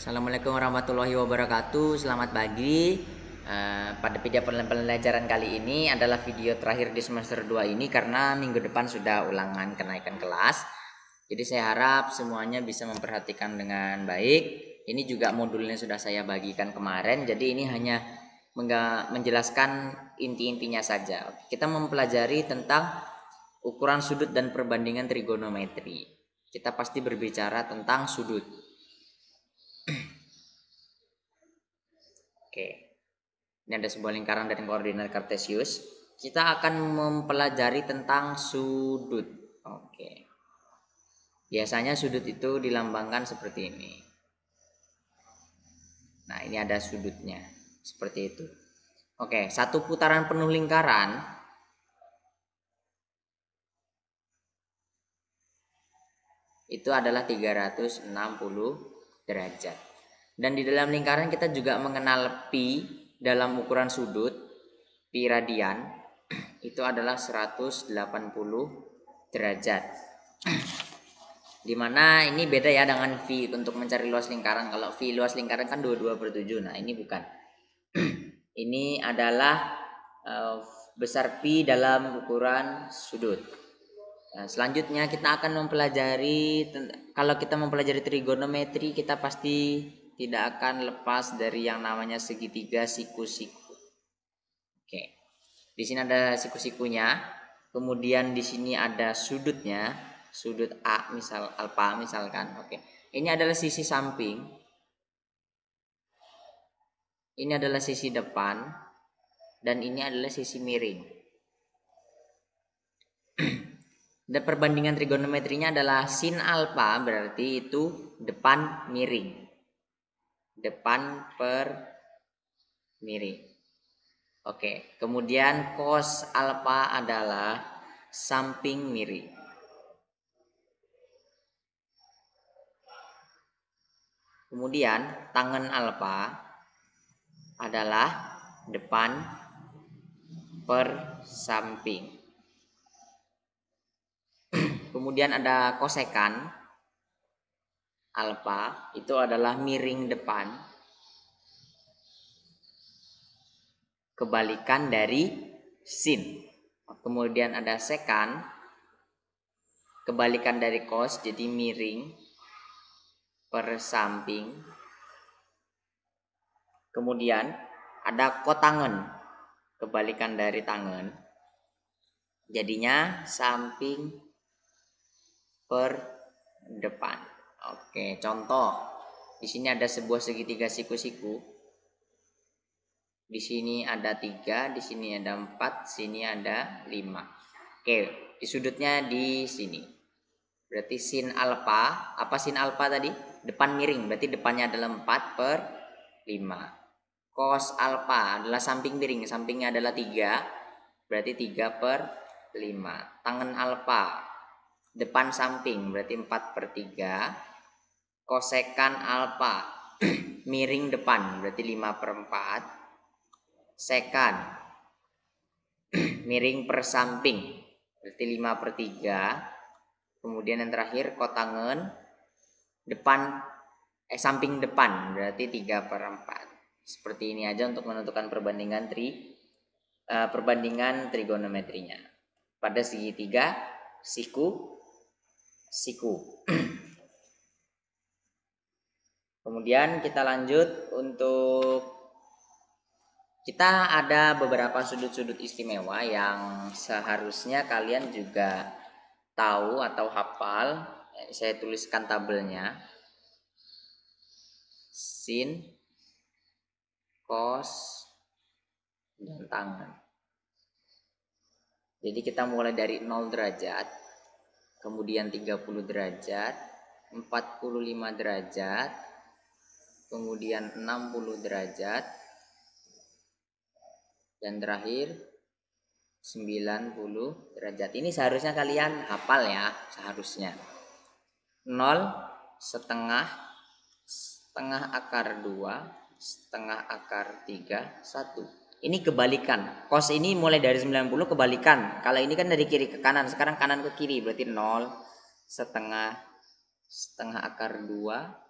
Assalamualaikum warahmatullahi wabarakatuh. Selamat pagi. Pada video pembelajaran kali ini adalah video terakhir di semester 2 ini karena minggu depan sudah ulangan kenaikan kelas. Jadi saya harap semuanya bisa memperhatikan dengan baik. Ini juga modulnya sudah saya bagikan kemarin. Jadi ini hanya menjelaskan inti-intinya saja. Kita mempelajari tentang ukuran sudut dan perbandingan trigonometri. Kita pasti berbicara tentang sudut. Oke. Ini ada sebuah lingkaran dan koordinat kartesius. Kita akan mempelajari tentang sudut. Oke. Biasanya sudut itu dilambangkan seperti ini. Nah, ini ada sudutnya. Seperti itu. Oke, satu putaran penuh lingkaran itu adalah 360 derajat. Dan di dalam lingkaran kita juga mengenal pi dalam ukuran sudut, pi radian itu adalah 180 derajat. Dimana ini beda ya dengan V untuk mencari luas lingkaran. Kalau V luas lingkaran kan 22/7. Nah ini bukan. Ini adalah besar pi dalam ukuran sudut. Nah, selanjutnya kita akan mempelajari, kalau kita mempelajari trigonometri kita pasti tidak akan lepas dari yang namanya segitiga siku-siku. Oke. Di sini ada siku-sikunya. Kemudian di sini ada sudutnya, sudut A misal alfa misalkan. Oke. Ini adalah sisi samping. Ini adalah sisi depan dan ini adalah sisi miring. Dan perbandingan trigonometrinya adalah sin alfa, berarti itu depan miring. Depan per miring. Oke, kemudian cos alfa adalah samping miring. Kemudian tangen alfa adalah depan per samping. Kemudian ada kosekan alfa, itu adalah miring depan, kebalikan dari sin. Kemudian ada sekan, kebalikan dari cos, jadi miring per samping. Kemudian ada kotangen, kebalikan dari tangen, jadinya samping per depan. Oke, contoh. Di sini ada sebuah segitiga siku-siku. Di sini ada 3, di sini ada 4, sini ada 5. Oke, di sudutnya di sini. Berarti sin alfa, apa sin alfa tadi? Depan miring, berarti depannya adalah 4/5. Cos alfa adalah samping miring, sampingnya adalah 3, berarti 3/5. Tangen alfa, depan samping, berarti 4/3. Kosekan alfa, miring depan, berarti 5/4. Sekan, miring per samping, berarti 5/3. Kemudian yang terakhir kotangen, depan samping depan, berarti 3/4. Seperti ini aja untuk menentukan perbandingan trigonometrinya pada segitiga siku. Kemudian kita lanjut untuk kita ada beberapa sudut-sudut istimewa yang seharusnya kalian juga tahu atau hafal. Saya tuliskan tabelnya. Sin, cos, dan tangen. Jadi kita mulai dari 0 derajat, kemudian 30 derajat, 45 derajat, kemudian 60 derajat, dan terakhir 90 derajat. Ini seharusnya kalian hafal ya, seharusnya. 0, setengah akar 2, setengah akar 3, 1. Ini kebalikan. Cos ini mulai dari 90 kebalikan. Kalau ini kan dari kiri ke kanan, sekarang kanan ke kiri, berarti 0, setengah akar 2,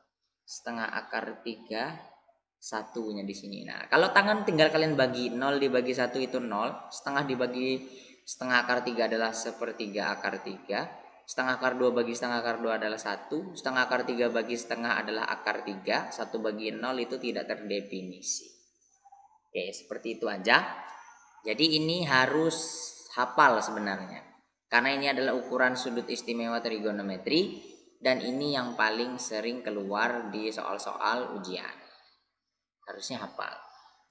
setengah akar 3 satunya di sini. Nah, kalau tangan tinggal kalian bagi 0 dibagi 1 itu 0, setengah dibagi setengah akar 3 adalah sepertiga akar 3, setengah akar 2 bagi setengah akar 2 adalah 1, setengah akar 3 bagi setengah adalah akar 3, 1 bagi 0 itu tidak terdefinisi. Oke, seperti itu aja. Jadi ini harus hafal sebenarnya. Karena ini adalah ukuran sudut istimewa trigonometri dan ini yang paling sering keluar di soal-soal ujian. Harusnya hafal.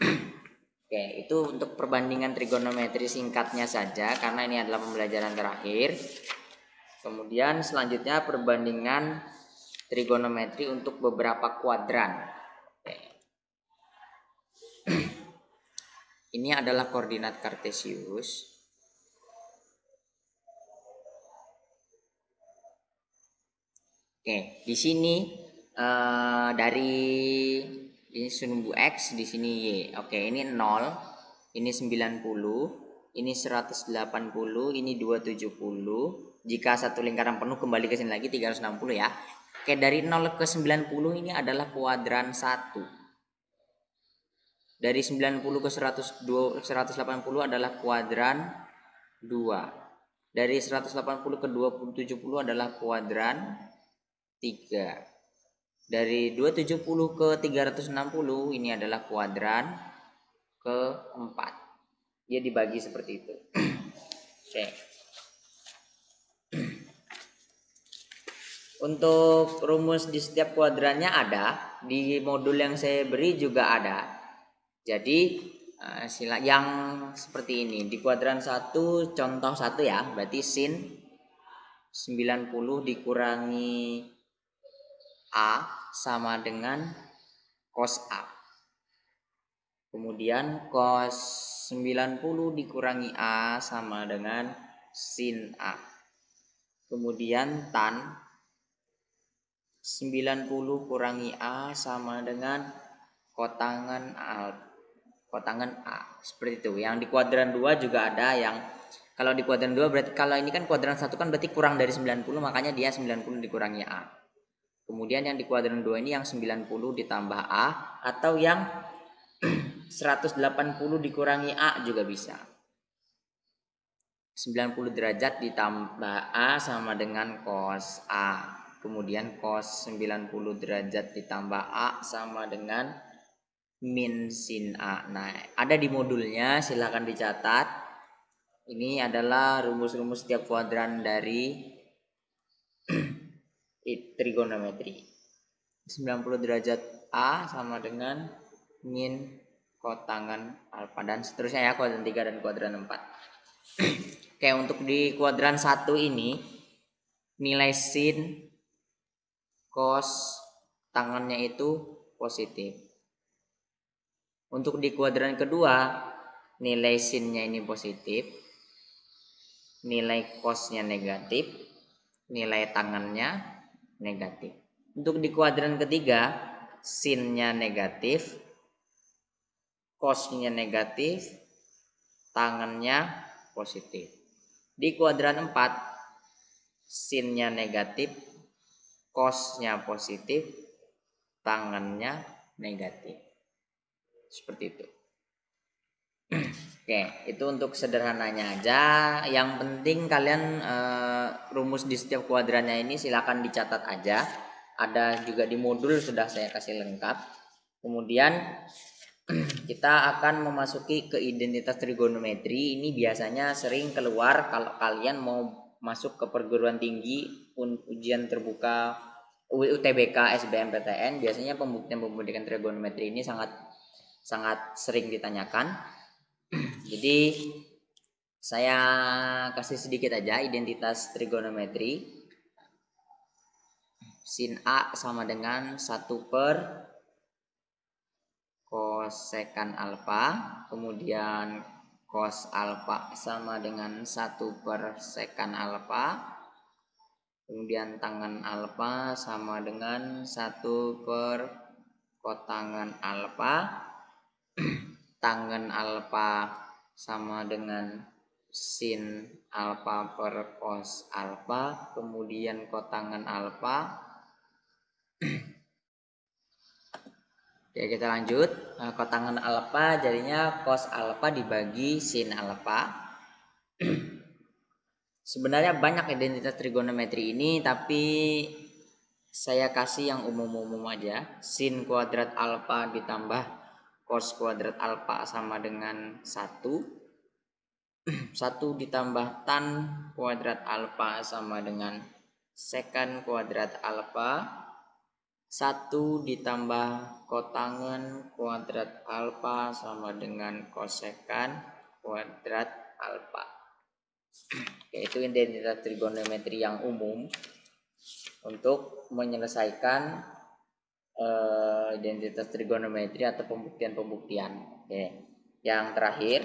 Oke, itu untuk perbandingan trigonometri singkatnya saja karena ini adalah pembelajaran terakhir. Kemudian selanjutnya perbandingan trigonometri untuk beberapa kuadran. Oke. Ini adalah koordinat kartesius. Oke, di sini dari ini sumbu X, di sini Y. Oke, ini 0, ini 90, ini 180, ini 270. Jika satu lingkaran penuh kembali ke sini lagi 360 ya. Oke, dari 0 ke 90 ini adalah kuadran 1. Dari 90 ke 180 adalah kuadran 2. Dari 180 ke 270 adalah kuadran 3. Dari 270 ke 360 ini adalah kuadran keempat. Dia dibagi seperti itu. Oke. Untuk rumus di setiap kuadrannya ada, di modul yang saya beri juga ada. Jadi sila yang seperti ini. Di kuadran 1 contoh 1 ya, berarti sin 90 dikurangi A sama dengan cos A. Kemudian cos 90 dikurangi A sama dengan sin A. Kemudian tan 90 kurangi A sama dengan kotangan A. Seperti itu. Yang di kuadran 2 juga ada yang kalau di kuadran 2 berarti kalau ini kan kuadran 1 kan berarti kurang dari 90, makanya dia 90 dikurangi A. Kemudian yang di kuadran 2 ini yang 90 ditambah A atau yang 180 dikurangi A juga bisa. 90 derajat ditambah A sama dengan cos A. Kemudian cos 90 derajat ditambah A sama dengan min sin A. Nah, ada di modulnya, silahkan dicatat. Ini adalah rumus-rumus setiap kuadran dari trigonometri. 90 derajat A sama dengan min kotangan alfa dan seterusnya ya, kuadran 3 dan kuadran 4. Oke, untuk di kuadran 1 ini nilai sin cos tangannya itu positif. Untuk di kuadran kedua nilai sinnya ini positif, nilai cosnya negatif, nilai tangannya negatif. Untuk di kuadran ketiga sinnya negatif, cosnya negatif, tangannya positif. Di kuadran 4 sinnya negatif, cosnya positif, tangannya negatif. Seperti itu. Oke, itu untuk sederhananya aja. Yang penting kalian rumus di setiap kuadrannya ini silakan dicatat aja. Ada juga di modul sudah saya kasih lengkap. Kemudian kita akan memasuki ke identitas trigonometri. Ini biasanya sering keluar kalau kalian mau masuk ke perguruan tinggi ujian terbuka UTBK, SBMPTN. Biasanya pembuktian trigonometri ini sangat sering ditanyakan. Jadi saya kasih sedikit aja identitas trigonometri. Sin A sama dengan 1 per kosekan alfa, kemudian cos alfa sama dengan 1 per sekan alfa, kemudian tangan alfa sama dengan 1 per kotangan alfa, tangan alfa sama dengan sin alfa per cos alfa, kemudian kotangan alfa Oke, kita lanjut. Kotangan alfa jadinya cos alfa dibagi sin alfa. Sebenarnya banyak identitas trigonometri ini, tapi saya kasih yang umum-umum aja. Sin kuadrat alfa ditambah cos kuadrat alfa sama dengan 1. 1 ditambah tan kuadrat alfa sama dengan secant kuadrat alfa. 1 ditambah kotangan kuadrat alfa sama dengan kosekant kuadrat alfa. Yaitu identitas trigonometri yang umum untuk menyelesaikan identitas trigonometri atau pembuktian-pembuktian. Oke. Yang terakhir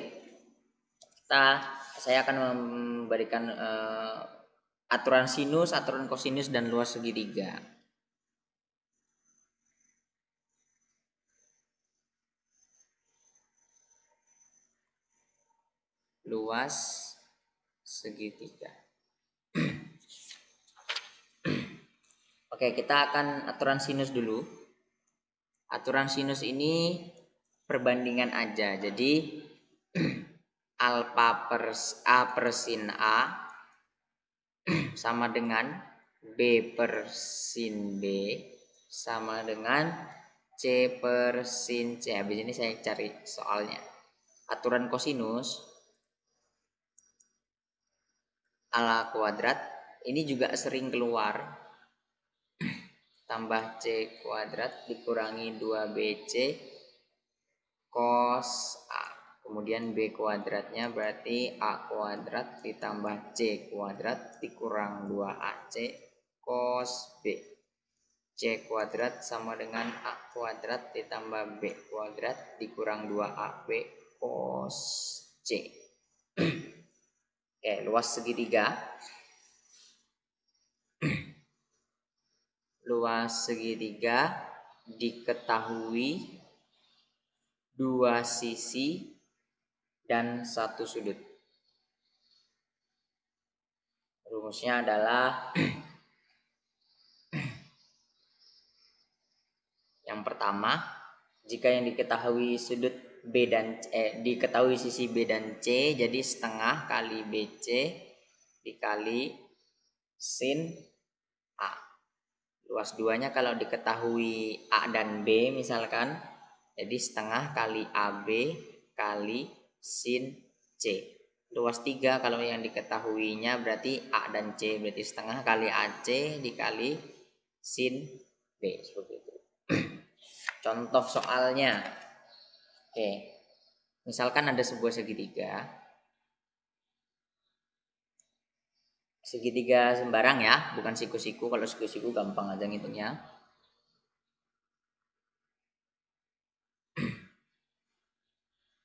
saya akan memberikan aturan sinus, aturan kosinus, dan luas segitiga. Luas segitiga. Oke, kita akan aturan sinus dulu. Aturan sinus ini perbandingan aja. Jadi alfa per A per sin A sama dengan B per sin B sama dengan C per sin C. Habis ini saya cari soalnya. Aturan kosinus ala kuadrat ini juga sering keluar, tambah C kuadrat dikurangi 2BC cos A. Kemudian B kuadratnya berarti A kuadrat ditambah C kuadrat dikurang 2AC cos B. C kuadrat sama dengan A kuadrat ditambah B kuadrat dikurang 2AB cos C. Oke, luas segitiga. Luas segitiga diketahui 2 sisi dan 1 sudut. Rumusnya adalah yang pertama, jika yang diketahui sudut B dan diketahui sisi B dan C, jadi setengah kali BC dikali sin A. Luas 2-nya kalau diketahui A dan B misalkan, jadi setengah kali AB kali sin C. Luas 3 kalau yang diketahuinya berarti A dan C, berarti setengah kali AC dikali sin B, seperti itu. Contoh soalnya. Oke. Misalkan ada sebuah segitiga. Segitiga sembarang ya, bukan siku-siku. Kalau siku-siku gampang aja ngitungnya.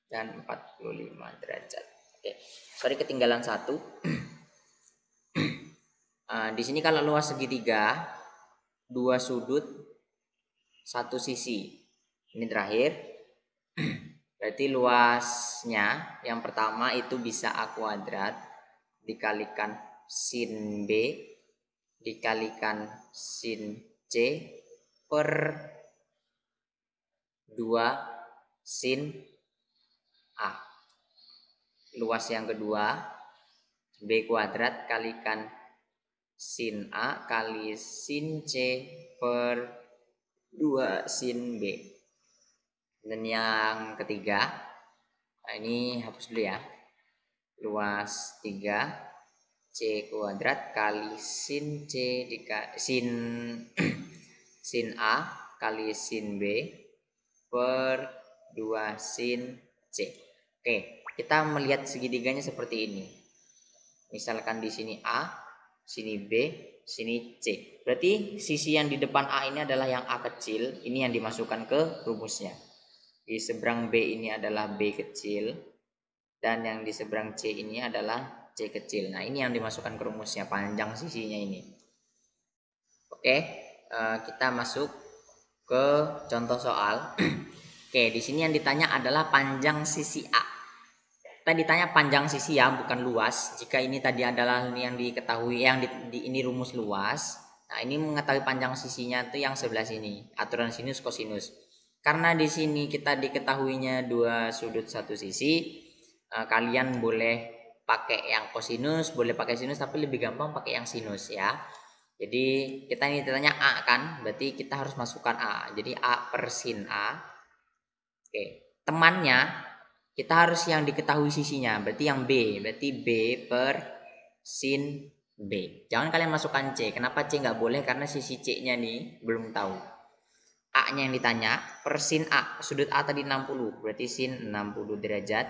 Dan 45 derajat. Oke. Sorry ketinggalan 1. Di sini kalau luas segitiga 2 sudut 1 sisi. Ini terakhir. Berarti luasnya yang pertama itu bisa A kuadrat dikalikan sin B dikalikan sin C per 2 sin A. Luas yang kedua B kuadrat kalikan sin A kali sin C per 2 sin B. Dan yang ketiga, nah ini hapus dulu ya. Luas 3 C kuadrat kali sin C dikali sin A kali sin B per 2 sin C. Oke, kita melihat segitiganya seperti ini. Misalkan di sini A, sini B, sini C. Berarti sisi yang di depan A ini adalah yang A kecil, ini yang dimasukkan ke rumusnya. Di seberang B ini adalah B kecil, dan yang di seberang C ini adalah C kecil. Nah, ini yang dimasukkan ke rumusnya, panjang sisinya ini. Oke, kita masuk ke contoh soal. Oke, di sini yang ditanya adalah panjang sisi A. Kita ditanya panjang sisi ya, bukan luas. Jika ini tadi adalah yang diketahui, yang ini rumus luas. Nah, ini mengetahui panjang sisinya itu yang sebelah sini, aturan sinus kosinus. Karena di sini kita diketahuinya dua sudut satu sisi, kalian boleh pakai yang kosinus, boleh pakai sinus, tapi lebih gampang pakai yang sinus ya. Jadi kita ini ditanya A kan, berarti kita harus masukkan A. Jadi A per sin A. Oke, temannya kita harus yang diketahui sisinya, berarti yang B, berarti B per sin B. Jangan kalian masukkan C. Kenapa C nggak boleh? Karena sisi C-nya nih belum tahu. A-nya yang ditanya per sin A, sudut A tadi 60, berarti sin 60 derajat.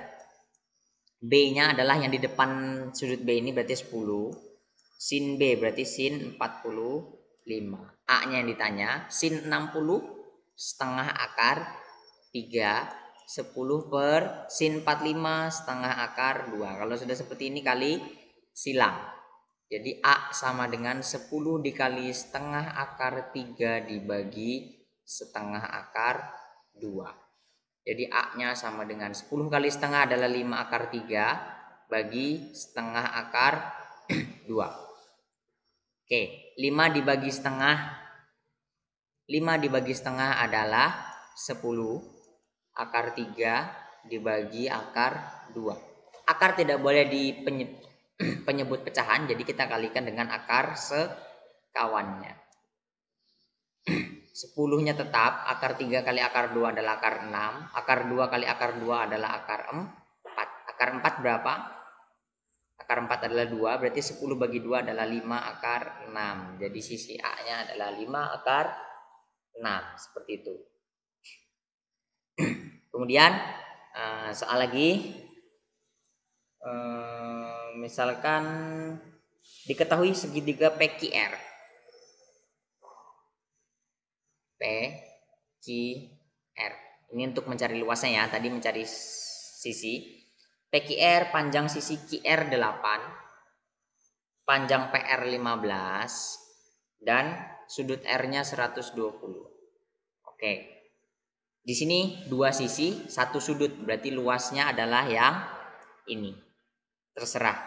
B-nya adalah yang di depan sudut B ini, berarti 10. Sin B berarti sin 45. A-nya yang ditanya sin 60 setengah akar 3, 10 per sin 45 setengah akar 2. Kalau sudah seperti ini kali silang. Jadi A sama dengan 10 dikali setengah akar 3 dibagi setengah akar 2. Jadi A-nya sama dengan 10 kali setengah adalah 5 akar 3 bagi setengah akar 2. Oke, 5 dibagi setengah adalah 10. Akar 3 dibagi akar 2. Akar tidak boleh di penyebut pecahan, jadi kita kalikan dengan akar sekawannya. 10-nya tetap, akar 3 kali akar 2 adalah akar 6, akar 2 kali akar 2 adalah akar 4. Akar 4 berapa? Akar 4 adalah 2, berarti 10 bagi 2 adalah 5 akar 6. Jadi sisi A-nya adalah 5 akar 6, seperti itu. Kemudian soal lagi, misalkan diketahui segitiga PQR. PQR. Ini untuk mencari luasnya ya, tadi mencari sisi. PQR panjang sisi QR 8, panjang PR 15, dan sudut R-nya 120. Oke. Di sini dua sisi, satu sudut, berarti luasnya adalah yang ini. Terserah.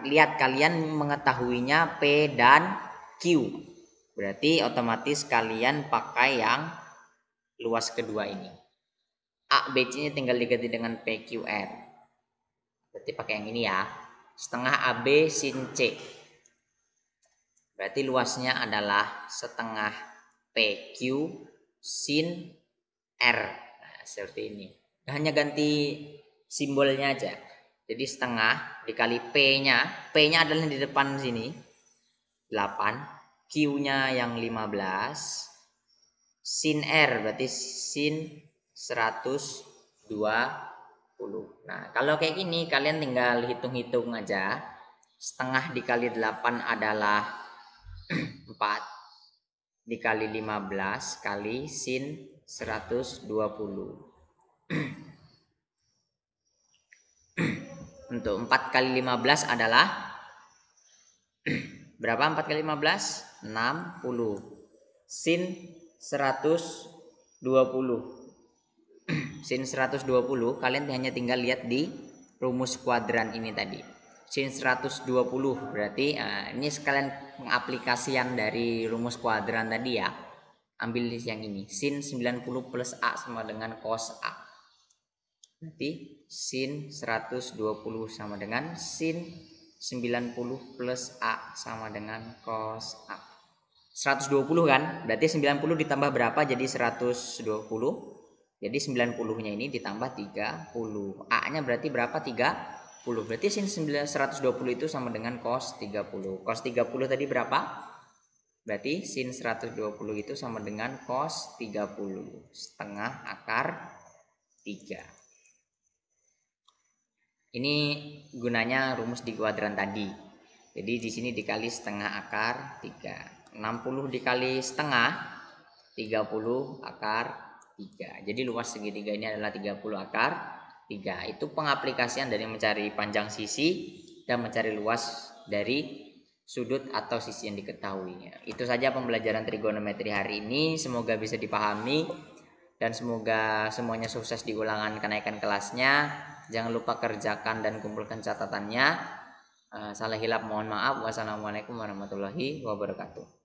Lihat kalian mengetahuinya P dan Q. Berarti otomatis kalian pakai yang luas kedua ini. A, B, C-nya tinggal diganti dengan PQR. Berarti pakai yang ini ya. Setengah AB sin C. Berarti luasnya adalah setengah PQ sin R. Nah, seperti ini. Hanya ganti simbolnya aja. Jadi setengah dikali P-nya. P-nya adalah di depan sini. 8. Q-nya yang 15. Sin R berarti sin 120. Nah, kalau kayak gini kalian tinggal hitung-hitung aja. Setengah dikali 8 adalah 4 dikali 15 kali sin 120. Untuk 4 kali 15 adalah berapa? 4 kali 15? 60. Sin 120. Sin 120 kalian hanya tinggal lihat di rumus kuadran ini tadi. Sin 120 berarti ini sekalian pengaplikasian dari rumus kuadran tadi ya. Ambil yang ini. Sin 90 plus A sama dengan cos A. Berarti sin 120 sama dengan sin 90 plus A sama dengan cos A. 120 kan? Berarti 90 ditambah berapa jadi 120? Jadi 90-nya ini ditambah 30. A-nya berarti berapa? 30. Berarti sin 120 itu sama dengan cos 30. Cos 30 tadi berapa? Berarti sin 120 itu sama dengan cos 30. Setengah akar 3. Ini gunanya rumus di kuadran tadi. Jadi di sini dikali setengah akar 3. 60 dikali setengah 30 akar 3. Jadi luas segitiga ini adalah 30 akar 3. Itu pengaplikasian dari mencari panjang sisi dan mencari luas dari sudut atau sisi yang diketahuinya. Itu saja pembelajaran trigonometri hari ini. Semoga bisa dipahami dan semoga semuanya sukses di ulangan kenaikan kelasnya. Jangan lupa kerjakan dan kumpulkan catatannya. Salah hilap mohon maaf. Wassalamualaikum warahmatullahi wabarakatuh.